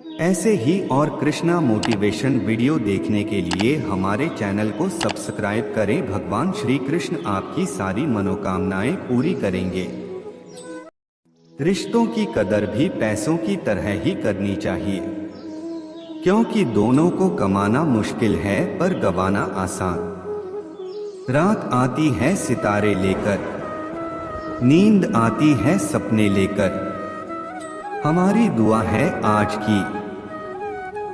ऐसे ही और Krishna motivation video देखने के लिए हमारे चैनल को सब्सक्राइब करें। भगवान श्री कृष्ण आपकी सारी मनोकामनाएं पूरी करेंगे। रिश्तों की कदर भी पैसों की तरह ही करनी चाहिए, क्योंकि दोनों को कमाना मुश्किल है पर गंवाना आसान। रात आती है सितारे लेकर, नींद आती है सपने लेकर। हमारी दुआ है आज की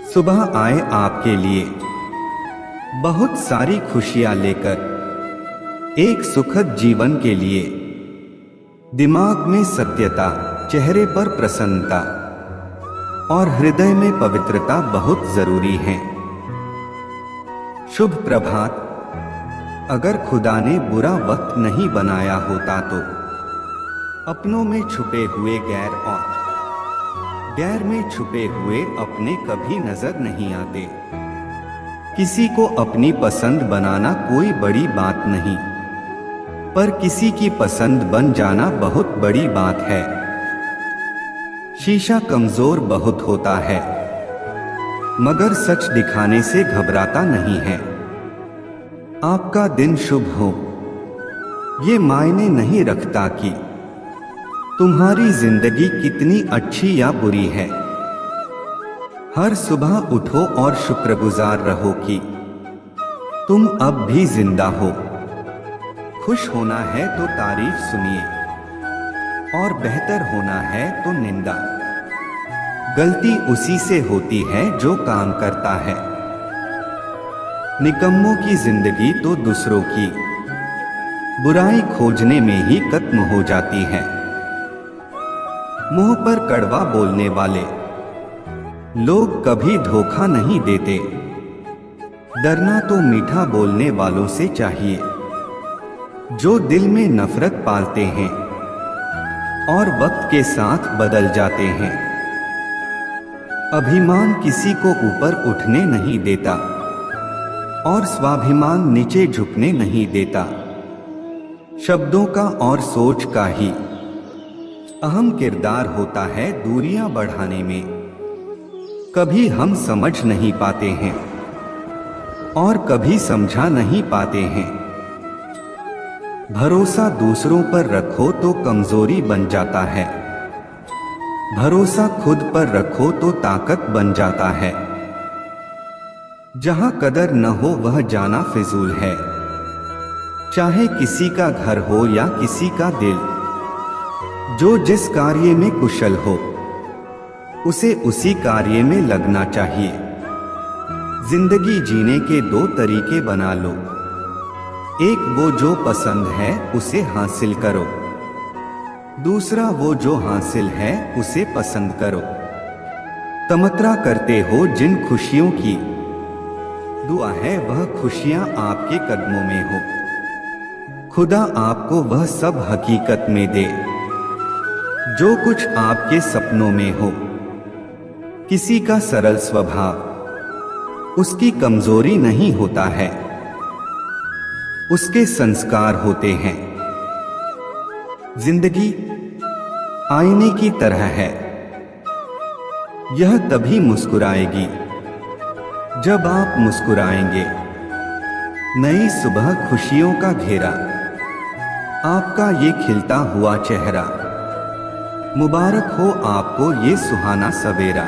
सुबह आए आपके लिए बहुत सारी खुशियां लेकर, एक सुखद जीवन के लिए। दिमाग में सत्यता, चेहरे पर प्रसन्नता और हृदय में पवित्रता बहुत जरूरी है। शुभ प्रभात। अगर खुदा ने बुरा वक्त नहीं बनाया होता तो अपनों में छुपे हुए गैर और गैर में छुपे हुए अपने कभी नजर नहीं आते। किसी को अपनी पसंद बनाना कोई बड़ी बात नहीं, पर किसी की पसंद बन जाना बहुत बड़ी बात है। शीशा कमजोर बहुत होता है, मगर सच दिखाने से घबराता नहीं है। आपका दिन शुभ हो, ये मायने नहीं रखता कि तुम्हारी जिंदगी कितनी अच्छी या बुरी है। हर सुबह उठो और शुक्रगुजार रहो कि तुम अब भी जिंदा हो। खुश होना है तो तारीफ सुनिए, और बेहतर होना है तो निंदा। गलती उसी से होती है जो काम करता है। निकम्मों की जिंदगी तो दूसरों की बुराई खोजने में ही खत्म हो जाती है। मुंह पर कड़वा बोलने वाले लोग कभी धोखा नहीं देते। डरना तो मीठा बोलने वालों से चाहिए, जो दिल में नफरत पालते हैं और वक्त के साथ बदल जाते हैं। अभिमान किसी को ऊपर उठने नहीं देता और स्वाभिमान नीचे झुकने नहीं देता। शब्दों का और सोच का ही अहम किरदार होता है दूरियां बढ़ाने में। कभी हम समझ नहीं पाते हैं और कभी समझा नहीं पाते हैं। भरोसा दूसरों पर रखो तो कमजोरी बन जाता है, भरोसा खुद पर रखो तो ताकत बन जाता है। जहां कदर न हो वह जाना फिजूल है, चाहे किसी का घर हो या किसी का दिल। जो जिस कार्य में कुशल हो उसे उसी कार्य में लगना चाहिए। जिंदगी जीने के दो तरीके बना लो, एक वो जो पसंद है उसे हासिल करो, दूसरा वो जो हासिल है उसे पसंद करो। तमन्ना करते हो जिन खुशियों की, दुआ है वह खुशियां आपके कदमों में हो। खुदा आपको वह सब हकीकत में दे जो कुछ आपके सपनों में हो। किसी का सरल स्वभाव उसकी कमजोरी नहीं होता है, उसके संस्कार होते हैं। जिंदगी आईने की तरह है, यह तभी मुस्कुराएगी जब आप मुस्कुराएंगे। नई सुबह खुशियों का घेरा, आपका ये खिलता हुआ चेहरा। मुबारक हो आपको ये सुहाना सवेरा।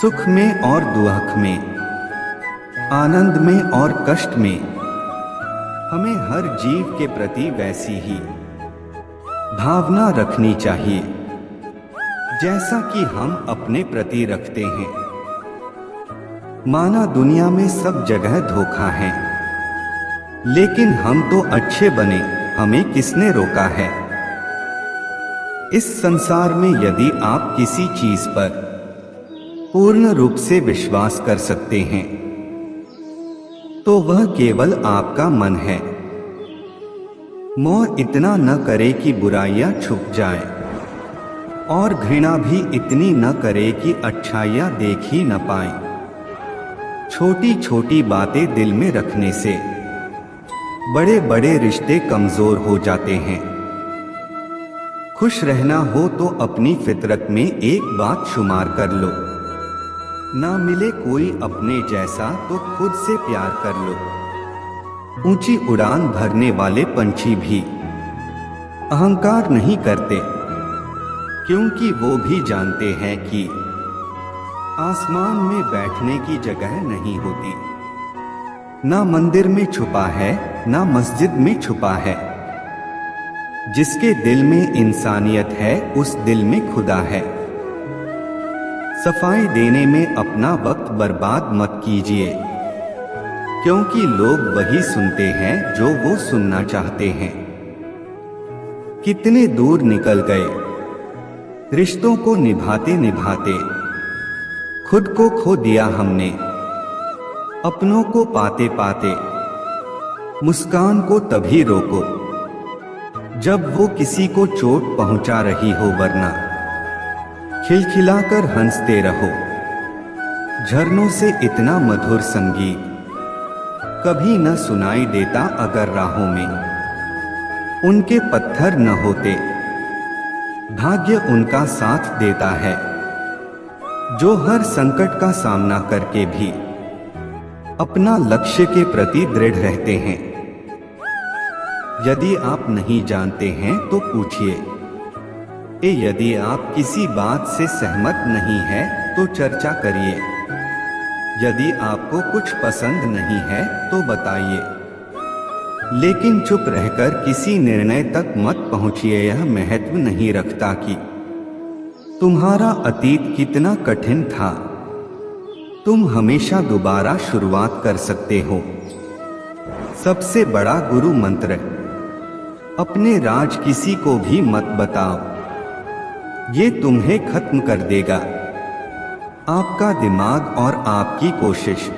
सुख में और दुख में, आनंद में और कष्ट में, हमें हर जीव के प्रति वैसी ही भावना रखनी चाहिए जैसा कि हम अपने प्रति रखते हैं। माना दुनिया में सब जगह धोखा है, लेकिन हम तो अच्छे बने, हमें किसने रोका है। इस संसार में यदि आप किसी चीज पर पूर्ण रूप से विश्वास कर सकते हैं तो वह केवल आपका मन है। मोह इतना न करे कि बुराइयां छुप जाएं, और घृणा भी इतनी न करे कि अच्छाइयां देख ही न पाएं। छोटी छोटी बातें दिल में रखने से बड़े बड़े रिश्ते कमजोर हो जाते हैं। खुश रहना हो तो अपनी फितरत में एक बात शुमार कर लो, ना मिले कोई अपने जैसा तो खुद से प्यार कर लो। ऊंची उड़ान भरने वाले पंछी भी अहंकार नहीं करते, क्योंकि वो भी जानते हैं कि आसमान में बैठने की जगह नहीं होती। ना मंदिर में छुपा है, ना मस्जिद में छुपा है। जिसके दिल में इंसानियत है, उस दिल में खुदा है। सफाई देने में अपना वक्त बर्बाद मत कीजिए, क्योंकि लोग वही सुनते हैं जो वो सुनना चाहते हैं। कितने दूर निकल गए रिश्तों को निभाते निभाते, खुद को खो दिया हमने अपनों को पाते पाते। मुस्कान को तभी रोको जब वो किसी को चोट पहुंचा रही हो, वरना खिलखिलाकर हंसते रहो। झरनों से इतना मधुर संगीत कभी न सुनाई देता अगर राहों में उनके पत्थर न होते। भाग्य उनका साथ देता है जो हर संकट का सामना करके भी अपना लक्ष्य के प्रति दृढ़ रहते हैं। यदि आप नहीं जानते हैं तो पूछिए। यदि आप किसी बात से सहमत नहीं है तो चर्चा करिए। यदि आपको कुछ पसंद नहीं है तो बताइए, लेकिन चुप रहकर किसी निर्णय तक मत पहुंचिए। यह महत्व नहीं रखता कि तुम्हारा अतीत कितना कठिन था, तुम हमेशा दोबारा शुरुआत कर सकते हो। सबसे बड़ा गुरु मंत्र, अपने राज किसी को भी मत बताओ, ये तुम्हें खत्म कर देगा। आपका दिमाग और आपकी कोशिश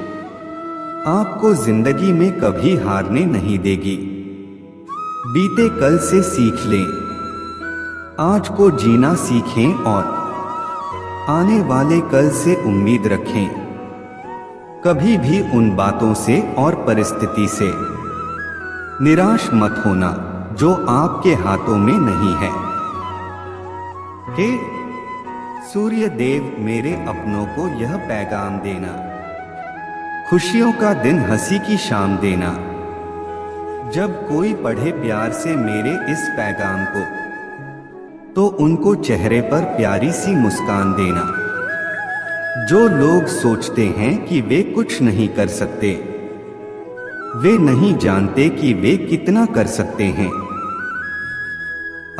आपको जिंदगी में कभी हारने नहीं देगी। बीते कल से सीख लें, आज को जीना सीखें और आने वाले कल से उम्मीद रखें। कभी भी उन बातों से और परिस्थिति से निराश मत होना जो आपके हाथों में नहीं है। हे सूर्य देव, मेरे अपनों को यह पैगाम देना, खुशियों का दिन हंसी की शाम देना। जब कोई पढ़े प्यार से मेरे इस पैगाम को, तो उनको चेहरे पर प्यारी सी मुस्कान देना। जो लोग सोचते हैं कि वे कुछ नहीं कर सकते, वे नहीं जानते कि वे कितना कर सकते हैं।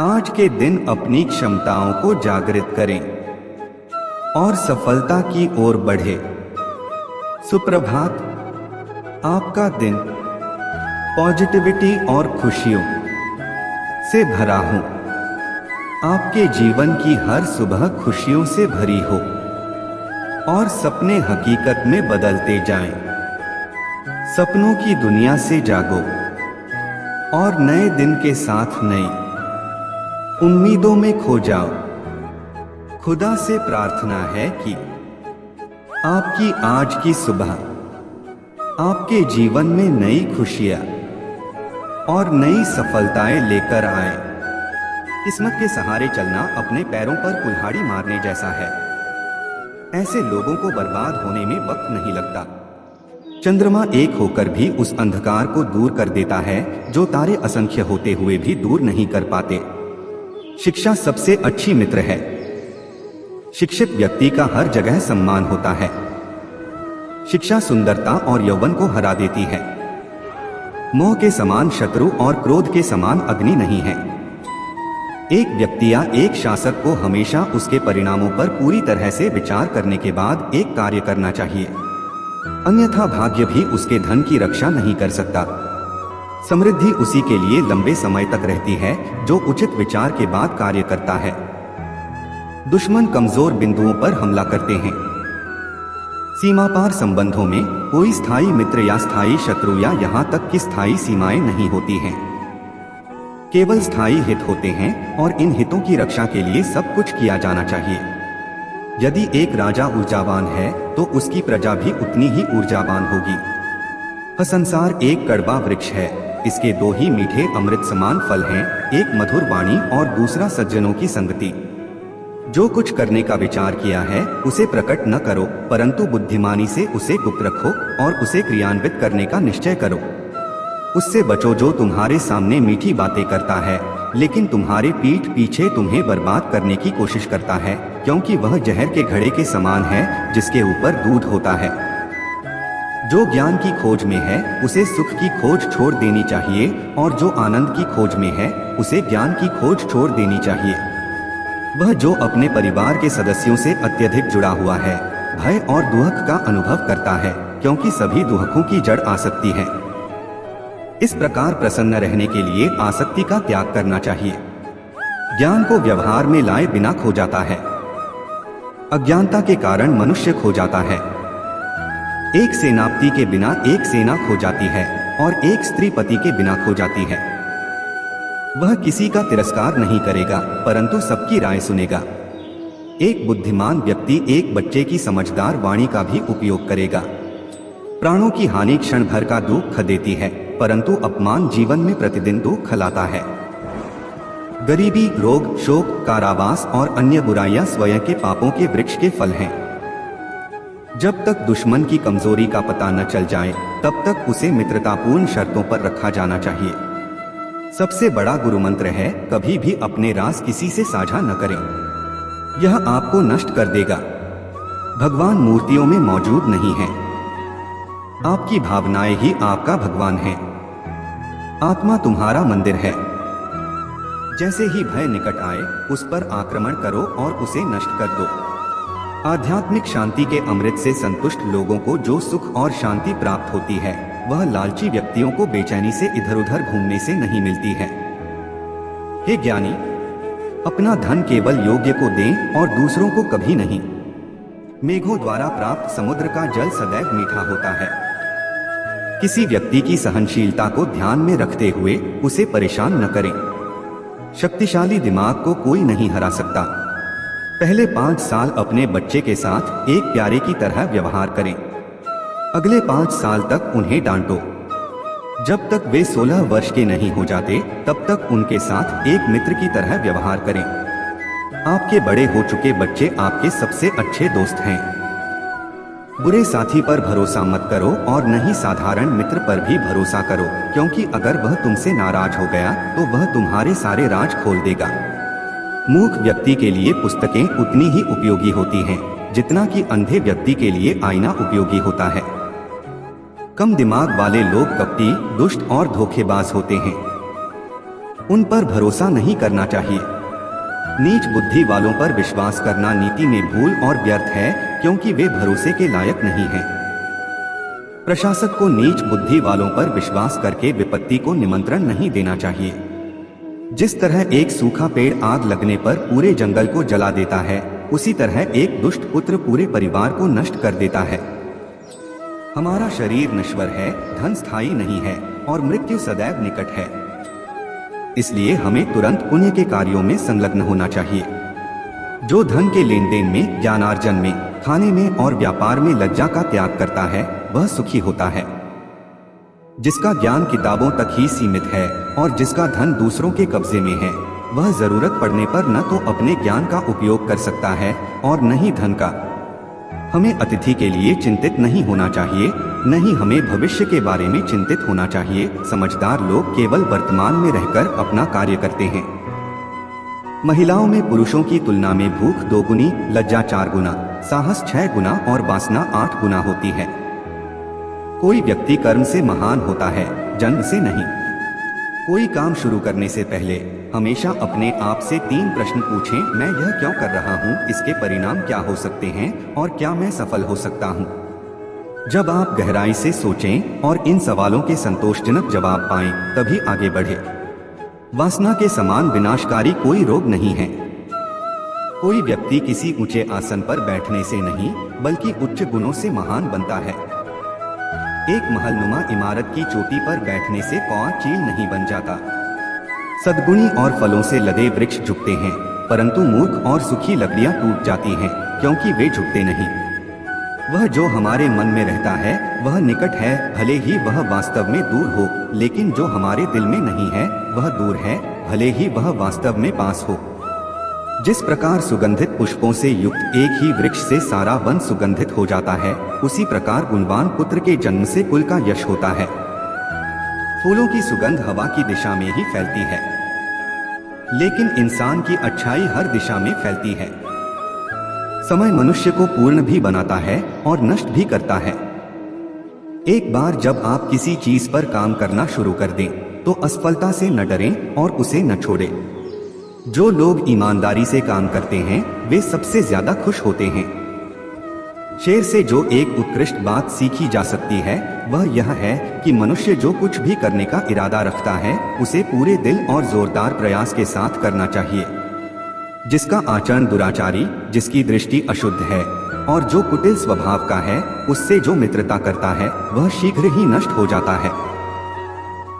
आज के दिन अपनी क्षमताओं को जागृत करें और सफलता की ओर बढ़े। सुप्रभात, आपका दिन पॉजिटिविटी और खुशियों से भरा हो। आपके जीवन की हर सुबह खुशियों से भरी हो और सपने हकीकत में बदलते जाएं। सपनों की दुनिया से जागो और नए दिन के साथ नई उम्मीदों में खो जाओ। खुदा से प्रार्थना है कि आपकी आज की सुबह आपके जीवन में नई खुशियां और नई सफलताएं लेकर आए। किस्मत के सहारे चलना अपने पैरों पर कुल्हाड़ी मारने जैसा है। ऐसे लोगों को बर्बाद होने में वक्त नहीं लगता। चंद्रमा एक होकर भी उस अंधकार को दूर कर देता है जो तारे असंख्य होते हुए भी दूर नहीं कर पाते। शिक्षा सबसे अच्छी मित्र है। शिक्षित व्यक्ति का हर जगह सम्मान होता है। शिक्षा सुंदरता और यौवन को हरा देती है। मोह के समान शत्रु और क्रोध के समान अग्नि नहीं है। एक व्यक्ति या एक शासक को हमेशा उसके परिणामों पर पूरी तरह से विचार करने के बाद एक कार्य करना चाहिए, अन्यथा भाग्य भी उसके धन की रक्षा नहीं कर सकता। समृद्धि उसी के लिए लंबे समय तक रहती है जो उचित विचार के बाद कार्य करता है। दुश्मन कमजोर बिंदुओं पर हमला करते हैं। सीमा पार संबंधों में कोई स्थायी मित्र या स्थायी शत्रु या यहाँ तक कि स्थायी सीमाएं नहीं होती हैं। केवल स्थायी हित होते हैं और इन हितों की रक्षा के लिए सब कुछ किया जाना चाहिए। यदि एक राजा ऊर्जावान है तो उसकी प्रजा भी उतनी ही ऊर्जावान होगी। संसार एक कड़वा वृक्ष है, इसके दो ही मीठे अमृत समान फल हैं, एक मधुर वाणी और दूसरा सज्जनों की संगति। जो कुछ करने का विचार किया है उसे प्रकट न करो, परंतु बुद्धिमानी से उसे गुप्त रखो और उसे क्रियान्वित करने का निश्चय करो। उससे बचो जो तुम्हारे सामने मीठी बातें करता है लेकिन तुम्हारे पीठ पीछे तुम्हें बर्बाद करने की कोशिश करता है, क्योंकि वह जहर के घड़े के समान है जिसके ऊपर दूध होता है। जो ज्ञान की खोज में है उसे सुख की खोज छोड़ देनी चाहिए, और जो आनंद की खोज में है उसे ज्ञान की खोज छोड़ देनी चाहिए। वह जो अपने परिवार के सदस्यों से अत्यधिक जुड़ा हुआ है भय और दुहक का अनुभव करता है, क्योंकि सभी दुहकों की जड़ आसक्ति है। इस प्रकार प्रसन्न रहने के लिए आसक्ति का त्याग करना चाहिए। ज्ञान को व्यवहार में लाए बिना खो जाता है। अज्ञानता के कारण मनुष्य खो जाता है। एक सेनापति के बिना एक सेना खो जाती है और एक स्त्री पति के बिना खो जाती है। वह किसी का तिरस्कार नहीं करेगा परंतु सबकी राय सुनेगा। एक बुद्धिमान व्यक्ति एक बच्चे की समझदार वाणी का भी उपयोग करेगा। प्राणों की हानि क्षण भर का दुख देती है, परंतु अपमान जीवन में प्रतिदिन दुख लाता है। गरीबी, रोग, शोक, कारावास और अन्य बुराइयां स्वयं के पापों के वृक्ष के फल हैं। जब तक दुश्मन की कमजोरी का पता न चल जाए तब तक उसे मित्रतापूर्ण शर्तों पर रखा जाना चाहिए। सबसे बड़ा गुरु मंत्र है, कभी भी अपने राज किसी से साझा न करें। यह आपको नष्ट कर देगा। भगवान मूर्तियों में मौजूद नहीं है। आपकी भावनाएं ही आपका भगवान है। आत्मा तुम्हारा मंदिर है। जैसे ही भय निकट आए उस पर आक्रमण करो और उसे नष्ट कर दो। आध्यात्मिक शांति के अमृत से संतुष्ट लोगों को जो सुख और शांति प्राप्त होती है वह लालची व्यक्तियों को बेचैनी से इधर उधर घूमने से नहीं मिलती है। हे ज्ञानी, अपना धन केवल योग्य को दें और दूसरों को कभी नहीं। मेघों द्वारा प्राप्त समुद्र का जल सदैव मीठा होता है। किसी व्यक्ति की सहनशीलता को ध्यान में रखते हुए उसे परेशान न करें। शक्तिशाली दिमाग को कोई नहीं हरा सकता। पहले 5 साल अपने बच्चे के साथ एक प्यारे की तरह व्यवहार करें। अगले 5 साल तक उन्हें डांटो। जब तक वे 16 वर्ष के नहीं हो जाते तब तक उनके साथ एक मित्र की तरह व्यवहार करें। आपके बड़े हो चुके बच्चे आपके सबसे अच्छे दोस्त हैं। बुरे साथी पर भरोसा मत करो और न ही साधारण मित्र पर भी भरोसा करो, क्योंकि अगर वह तुमसे नाराज हो गया तो वह तुम्हारे सारे राज खोल देगा। मूर्ख व्यक्ति के लिए पुस्तकें उतनी ही उपयोगी होती हैं जितना कि अंधे व्यक्ति के लिए आईना उपयोगी होता है। कम दिमाग वाले लोग कपटी, दुष्ट और धोखेबाज होते हैं। उन पर भरोसा नहीं करना चाहिए। नीच बुद्धि वालों पर विश्वास करना नीति में भूल और व्यर्थ है, क्योंकि वे भरोसे के लायक नहीं हैं। प्रशासक को नीच बुद्धि वालों पर विश्वास करके विपत्ति को निमंत्रण नहीं देना चाहिए। जिस तरह एक सूखा पेड़ आग लगने पर पूरे जंगल को जला देता है, उसी तरह एक दुष्ट पुत्र पूरे परिवार को नष्ट कर देता है। हमारा शरीर नश्वर है, धन स्थायी नहीं है और मृत्यु सदैव निकट है। इसलिए हमें तुरंत पुण्य के कार्यों में संलग्न होना चाहिए। जो धन के लेन देन में, ज्ञानार्जन में, खाने में और व्यापार में लज्जा का त्याग करता है वह सुखी होता है। जिसका ज्ञान किताबों तक ही सीमित है और जिसका धन दूसरों के कब्जे में है वह जरूरत पड़ने पर न तो अपने ज्ञान का उपयोग कर सकता है और न ही धन का। हमें अतिथि के लिए चिंतित नहीं होना चाहिए, न ही हमें भविष्य के बारे में चिंतित होना चाहिए। समझदार लोग केवल वर्तमान में रहकर अपना कार्य करते हैं। महिलाओं में पुरुषों की तुलना में भूख 2 गुनी, लज्जा 4 गुना, साहस 6 गुना और वासना 8 गुना होती है। कोई व्यक्ति कर्म से महान होता है, जन्म से नहीं। कोई काम शुरू करने से पहले हमेशा अपने आप से 3 प्रश्न पूछें, मैं यह क्यों कर रहा हूँ, इसके परिणाम क्या हो सकते हैं और क्या मैं सफल हो सकता हूँ। जब आप गहराई से सोचें और इन सवालों के संतोषजनक जवाब पाएं, तभी आगे बढ़े। वासना के समान विनाशकारी कोई रोग नहीं है। कोई व्यक्ति किसी ऊंचे आसन पर बैठने से नहीं बल्कि उच्च गुणों से महान बनता है। एक महलनुमा इमारत की चोटी पर बैठने से कौआ चील नहीं बन जाता। सद्गुणी और फलों से लदे वृक्ष झुकते हैं, परंतु मूर्ख और सूखी लकड़ियां टूट जाती हैं, क्योंकि वे झुकते नहीं। वह जो हमारे मन में रहता है वह निकट है, भले ही वह वास्तव में दूर हो, लेकिन जो हमारे दिल में नहीं है वह दूर है, भले ही वह वास्तव में पास हो। जिस प्रकार सुगंधित पुष्पों से युक्त एक ही वृक्ष से सारा वन सुगंधित हो जाता है, उसी प्रकार गुणवान पुत्र के जन्म से कुल का यश होता है। फूलों की सुगंध हवा की दिशा में ही फैलती है, लेकिन इंसान की अच्छाई हर दिशा में फैलती है। समय मनुष्य को पूर्ण भी बनाता है और नष्ट भी करता है। एक बार जब आप किसी चीज पर काम करना शुरू कर दें, तो असफलता से न डरें और उसे न छोड़ें। जो लोग ईमानदारी से काम करते हैं, वे सबसे ज्यादा खुश होते हैं। शेर से जो एक उत्कृष्ट बात सीखी जा सकती है, वह यह है कि मनुष्य जो कुछ भी करने का इरादा रखता है, उसे पूरे दिल और जोरदार प्रयास के साथ करना चाहिए। जिसका आचरण दुराचारी, जिसकी दृष्टि अशुद्ध है और जो कुटिल स्वभाव का है, उससे जो मित्रता करता है, वह शीघ्र ही नष्ट हो जाता है।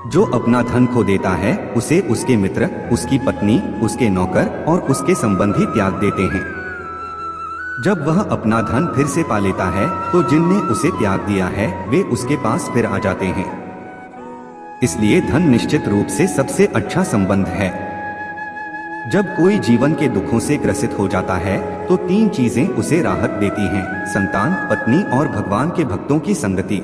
जो अपना धन खो देता है, उसे उसके मित्र, उसकी पत्नी, उसके नौकर और उसके संबंधी त्याग देते हैं। जब वह अपना धन फिर से पा लेता है, तो जिनने उसे त्याग दिया है, वे उसके पास फिर आ जाते हैं। इसलिए धन निश्चित रूप से सबसे अच्छा संबंध है। जब कोई जीवन के दुखों से ग्रसित हो जाता है, तो 3 चीजें उसे राहत देती हैं: संतान, पत्नी और भगवान के भक्तों की संगति।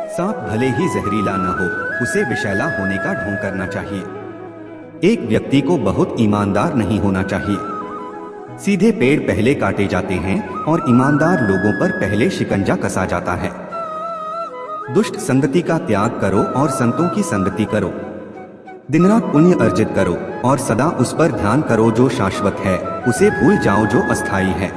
सांप भले ही जहरीला न हो, उसे विषैला होने का ढोंग करना चाहिए। एक व्यक्ति को बहुत ईमानदार नहीं होना चाहिए। सीधे पेड़ पहले काटे जाते हैं और ईमानदार लोगों पर पहले शिकंजा कसा जाता है। दुष्ट संगति का त्याग करो और संतों की संगति करो। दिन रात पुण्य अर्जित करो और सदा उस पर ध्यान करो जो शाश्वत है, उसे भूल जाओ जो अस्थायी है।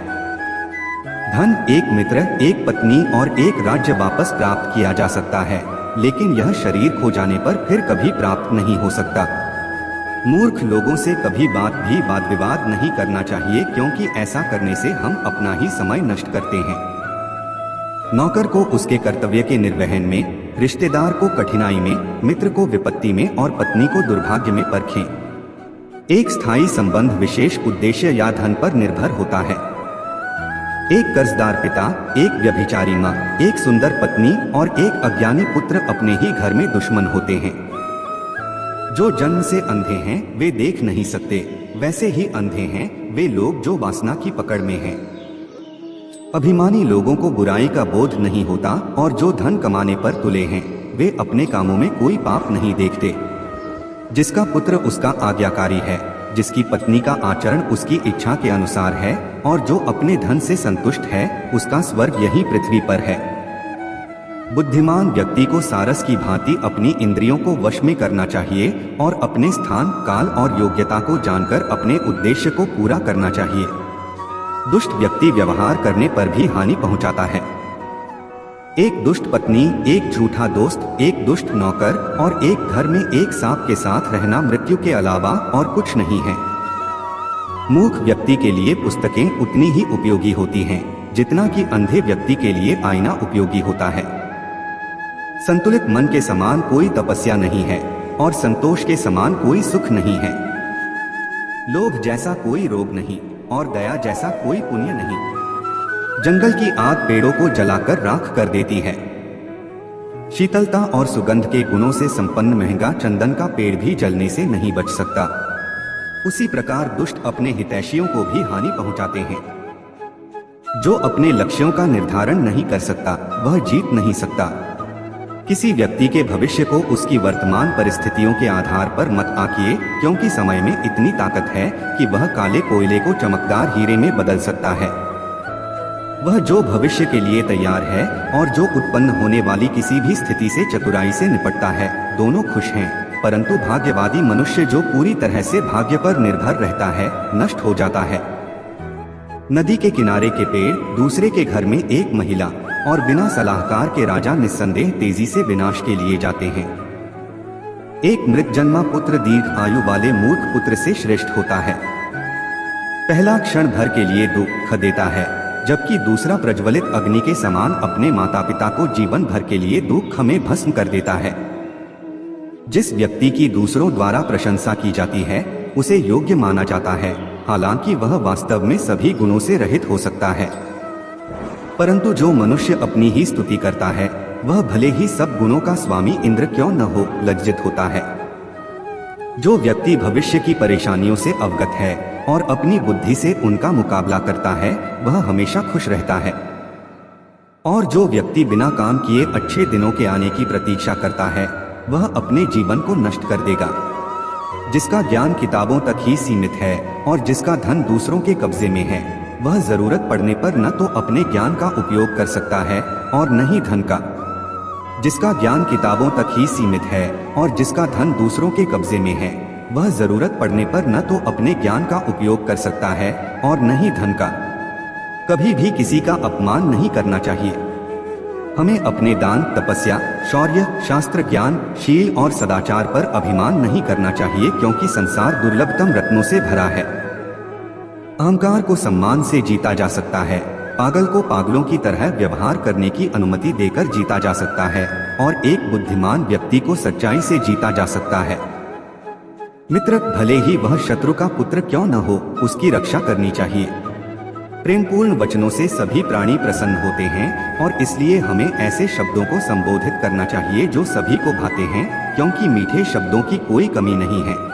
धन, एक मित्र, एक पत्नी और एक राज्य वापस प्राप्त किया जा सकता है, लेकिन यह शरीर खो जाने पर फिर कभी प्राप्त नहीं हो सकता। मूर्ख लोगों से कभी भी वाद विवाद नहीं करना चाहिए, क्योंकि ऐसा करने से हम अपना ही समय नष्ट करते हैं। नौकर को उसके कर्तव्य के निर्वहन में, रिश्तेदार को कठिनाई में, मित्र को विपत्ति में और पत्नी को दुर्भाग्य में परखें। एक स्थायी संबंध विशेष उद्देश्य या धन पर निर्भर होता है। एक कर्जदार पिता, एक व्यभिचारी माँ, एक सुंदर पत्नी और एक अज्ञानी पुत्र अपने ही घर में दुश्मन होते हैं। जो जन्म से अंधे हैं, वे देख नहीं सकते, वैसे ही अंधे हैं वे लोग जो वासना की पकड़ में हैं। अभिमानी लोगों को बुराई का बोध नहीं होता और जो धन कमाने पर तुले हैं, वे अपने कामों में कोई पाप नहीं देखते। जिसका पुत्र उसका आज्ञाकारी है, जिसकी पत्नी का आचरण उसकी इच्छा के अनुसार है और जो अपने धन से संतुष्ट है, उसका स्वर्ग यही पृथ्वी पर है। बुद्धिमान व्यक्ति को सारस की भांति अपनी इंद्रियों को वश में करना चाहिए और अपने स्थान, काल और योग्यता को जानकर अपने उद्देश्य को पूरा करना चाहिए। दुष्ट व्यक्ति व्यवहार करने पर भी हानि पहुंचाता है। एक दुष्ट पत्नी, एक झूठा दोस्त, एक दुष्ट नौकर और एक घर में एक सांप के साथ रहना मृत्यु के अलावा और कुछ नहीं है। मूर्ख व्यक्ति के लिए पुस्तकें उतनी ही उपयोगी होती हैं जितना कि अंधे व्यक्ति के लिए आईना उपयोगी होता है। संतुलित मन के समान कोई तपस्या नहीं है और संतोष के समान कोई सुख नहीं है। लोभ जैसा कोई रोग नहीं और दया जैसा कोई पुण्य नहीं। जंगल की आग पेड़ों को जलाकर राख कर देती है। शीतलता और सुगंध के गुणों से संपन्न महंगा चंदन का पेड़ भी जलने से नहीं बच सकता। उसी प्रकार दुष्ट अपने हितैषियों को भी हानि पहुंचाते हैं। जो अपने लक्ष्यों का निर्धारण नहीं कर सकता, वह जीत नहीं सकता। किसी व्यक्ति के भविष्य को उसकी वर्तमान परिस्थितियों के आधार पर मत आंकिए, क्योंकि समय में इतनी ताकत है कि वह काले कोयले को चमकदार हीरे में बदल सकता है। वह जो भविष्य के लिए तैयार है और जो उत्पन्न होने वाली किसी भी स्थिति से चतुराई से निपटता है, दोनों खुश हैं। परंतु भाग्यवादी मनुष्य जो पूरी तरह से भाग्य पर निर्भर रहता है, नष्ट हो जाता है। नदी के किनारे के पेड़, दूसरे के घर में एक महिला और बिना सलाहकार के राजा निस्संदेह तेजी से विनाश के लिए जाते हैं। एक मृत जन्मा पुत्र दीर्घ आयु वाले मूर्ख पुत्र से श्रेष्ठ होता है। पहला क्षण भर के लिए दुख देता है, जबकि दूसरा प्रज्वलित अग्नि के समान अपने माता पिता को जीवन भर के लिए दुख में भस्म कर देता है। जिस व्यक्ति की दूसरों द्वारा प्रशंसा की जाती है, उसे योग्य माना जाता है, हालांकि वह वास्तव में सभी गुणों से रहित हो सकता है। परंतु जो मनुष्य अपनी ही स्तुति करता है, वह भले ही सब गुणों का स्वामी इंद्र क्यों न हो, लज्जित होता है। जो व्यक्ति भविष्य की परेशानियों से अवगत है और अपनी बुद्धि से उनका मुकाबला करता है वह हमेशा खुश रहता है। और जो व्यक्ति बिना काम किए अच्छे दिनों के आने की प्रतीक्षा करता है वह अपने जीवन को नष्ट कर देगा। जिसका ज्ञान किताबों तक ही सीमित है और जिसका धन दूसरों के कब्जे में है वह जरूरत पड़ने पर न तो अपने ज्ञान का उपयोग कर सकता है और न ही धन का। जिसका ज्ञान किताबों तक ही सीमित है और जिसका धन दूसरों के कब्जे में है वह जरूरत पड़ने पर न तो अपने ज्ञान का उपयोग कर सकता है और न ही धन का। कभी भी किसी का अपमान नहीं करना चाहिए। हमें अपने दान, तपस्या, शौर्य, शास्त्र ज्ञान, शील और सदाचार पर अभिमान नहीं करना चाहिए क्योंकि संसार दुर्लभतम रत्नों से भरा है। अहंकार को सम्मान से जीता जा सकता है, पागल को पागलों की तरह व्यवहार करने की अनुमति देकर जीता जा सकता है और एक बुद्धिमान व्यक्ति को सच्चाई से जीता जा सकता है। मित्र भले ही वह शत्रु का पुत्र क्यों न हो उसकी रक्षा करनी चाहिए। प्रेमपूर्ण वचनों से सभी प्राणी प्रसन्न होते हैं और इसलिए हमें ऐसे शब्दों को संबोधित करना चाहिए जो सभी को भाते हैं क्योंकि मीठे शब्दों की कोई कमी नहीं है।